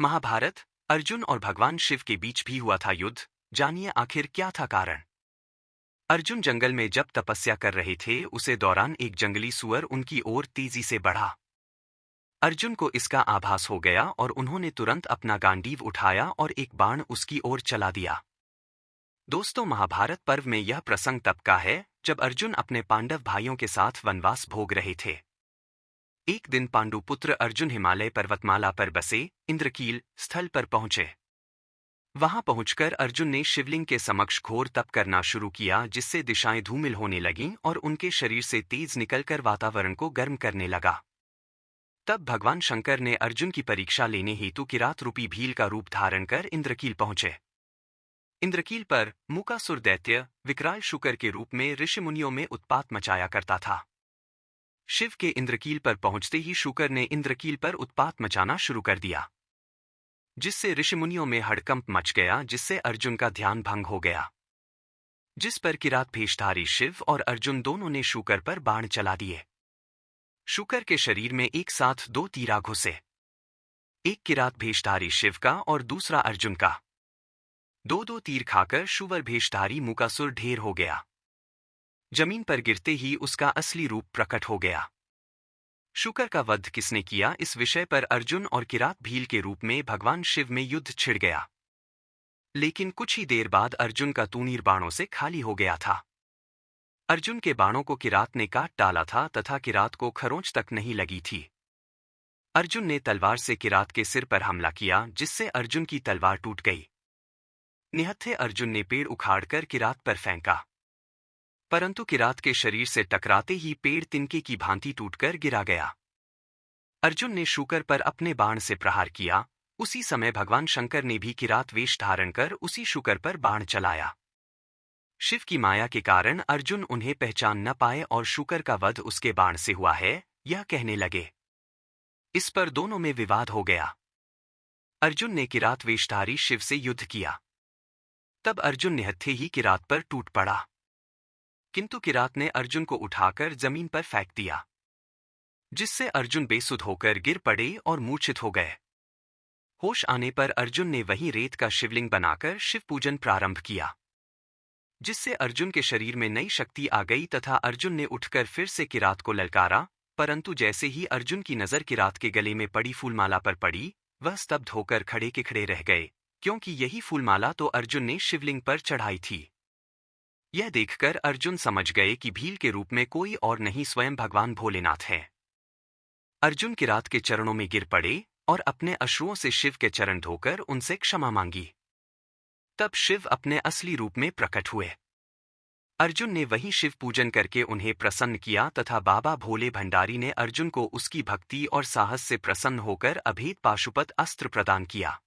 महाभारत, अर्जुन और भगवान शिव के बीच भी हुआ था युद्ध। जानिए आखिर क्या था कारण। अर्जुन जंगल में जब तपस्या कर रहे थे उसे दौरान एक जंगली सुअर उनकी ओर तेजी से बढ़ा। अर्जुन को इसका आभास हो गया और उन्होंने तुरंत अपना गांडीव उठाया और एक बाण उसकी ओर चला दिया। दोस्तों, महाभारत पर्व में यह प्रसंग तब का है जब अर्जुन अपने पांडव भाइयों के साथ वनवास भोग रहे थे। एक दिन पांडुपुत्र अर्जुन हिमालय पर्वतमाला पर बसे इंद्रकील स्थल पर पहुंचे। वहां पहुंचकर अर्जुन ने शिवलिंग के समक्ष घोर तप करना शुरू किया, जिससे दिशाएं धूमिल होने लगीं और उनके शरीर से तेज निकलकर वातावरण को गर्म करने लगा। तब भगवान शंकर ने अर्जुन की परीक्षा लेने हेतु किरात रूपी भील का रूप धारण कर इंद्रकील पहुंचे। इंद्रकील पर मुकासुर दैत्य विकराल शुकर के रूप में ऋषिमुनियों में उत्पात मचाया करता था। शिव के इंद्रकील पर पहुंचते ही शुकर ने इंद्रकील पर उत्पात मचाना शुरू कर दिया, जिससे ऋषिमुनियों में हड़कंप मच गया, जिससे अर्जुन का ध्यान भंग हो गया। जिस पर किरात भेषधारी शिव और अर्जुन दोनों ने शुकर पर बाण चला दिए। शुकर के शरीर में एक साथ दो तीरा घुसे, एक किरात भेषधारी शिव का और दूसरा अर्जुन का। दो दो तीर खाकर शुवर भेषधारी मुकासुर ढेर हो गया। जमीन पर गिरते ही उसका असली रूप प्रकट हो गया। शुकर का वध किसने किया, इस विषय पर अर्जुन और किरात भील के रूप में भगवान शिव में युद्ध छिड़ गया। लेकिन कुछ ही देर बाद अर्जुन का तूणीर बाणों से खाली हो गया था। अर्जुन के बाणों को किरात ने काट डाला था तथा किरात को खरोंच तक नहीं लगी थी। अर्जुन ने तलवार से किरात के सिर पर हमला किया, जिससे अर्जुन की तलवार टूट गई। निहत्थे अर्जुन ने पेड़ उखाड़कर किरात पर फेंका, परंतु किरात के शरीर से टकराते ही पेड़ तिनके की भांति टूटकर गिरा गया। अर्जुन ने शुकर पर अपने बाण से प्रहार किया। उसी समय भगवान शंकर ने भी किरात वेश धारण कर उसी शुकर पर बाण चलाया। शिव की माया के कारण अर्जुन उन्हें पहचान न पाए और शुकर का वध उसके बाण से हुआ है, यह कहने लगे। इस पर दोनों में विवाद हो गया। अर्जुन ने किरात वेशधारी शिव से युद्ध किया। तब अर्जुन निहत्थे ही किरात पर टूट पड़ा, किंतु किरात ने अर्जुन को उठाकर जमीन पर फेंक दिया, जिससे अर्जुन बेसुध होकर गिर पड़े और मूर्छित हो गए। होश आने पर अर्जुन ने वहीं रेत का शिवलिंग बनाकर शिव पूजन प्रारंभ किया, जिससे अर्जुन के शरीर में नई शक्ति आ गई तथा अर्जुन ने उठकर फिर से किरात को ललकारा। परंतु जैसे ही अर्जुन की नजर किरात के गले में पड़ी फूलमाला पर पड़ी, वह स्तब्ध होकर खड़े के खड़े रह गए, क्योंकि यही फूलमाला तो अर्जुन ने शिवलिंग पर चढ़ाई थी। यह देखकर अर्जुन समझ गए कि भील के रूप में कोई और नहीं, स्वयं भगवान भोलेनाथ है। अर्जुन किरात के चरणों में गिर पड़े और अपने अश्रुओं से शिव के चरण धोकर उनसे क्षमा मांगी। तब शिव अपने असली रूप में प्रकट हुए। अर्जुन ने वहीं शिव पूजन करके उन्हें प्रसन्न किया तथा बाबा भोले भंडारी ने अर्जुन को उसकी भक्ति और साहस से प्रसन्न होकर अभेद पाशुपत अस्त्र प्रदान किया।